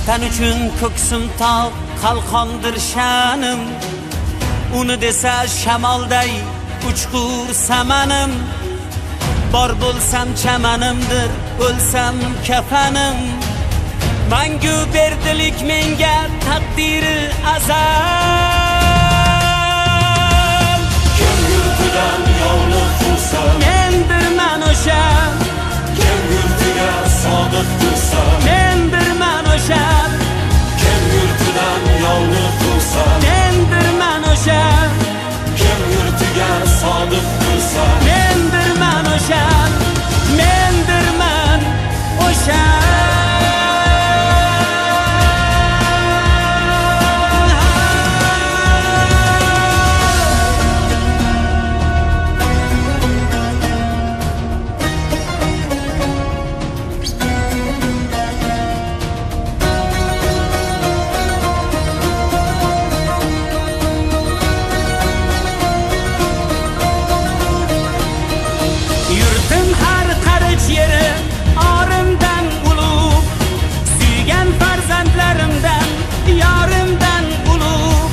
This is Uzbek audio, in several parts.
Vatan uchun ko'ksim tog' qalqondir sha'nim, uni desa shamolday uchqur samanim. Bor bo'lsam chamanimdir, o'lsam kafanim. Mangu berdilik menga taqdiri azal. Kim yurtidan yovliq qilsa, Mendirman o'sha. kim yurtiga sodiq tursa, Mendirman o'sha. kim yurtidan yovliq qilsa, Mendirman o'sha. kim yurtiga sodiq tursa, Mendirman o'sha. Mendirman o'sha. Yurtim har qarich yeri orimdan ulug', suygan farzandlarimdan yorimdan ulug'.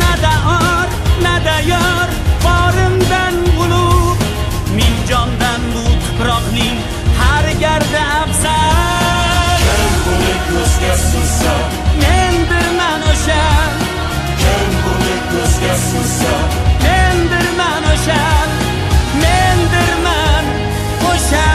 Nada or, nada yor, borimdan ulug'. Ming jondan bu tuproqning har gardi afzal. kim buni ko'zga sursa, Mendirman o'sha. kim buni ko'zga sursa, Mendirman o'sha. Mendirman o'sha.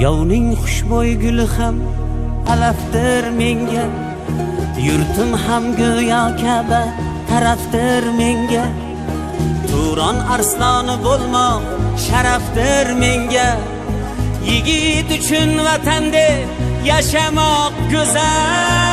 Yovning xushbo'y guli ham alafdir menga, yurtim ham go'yo Ka'ba tarafdir menga. Turon arsloni bo'lmoq sharafdir menga, yigit uchun vatanda yashamoq go'zal.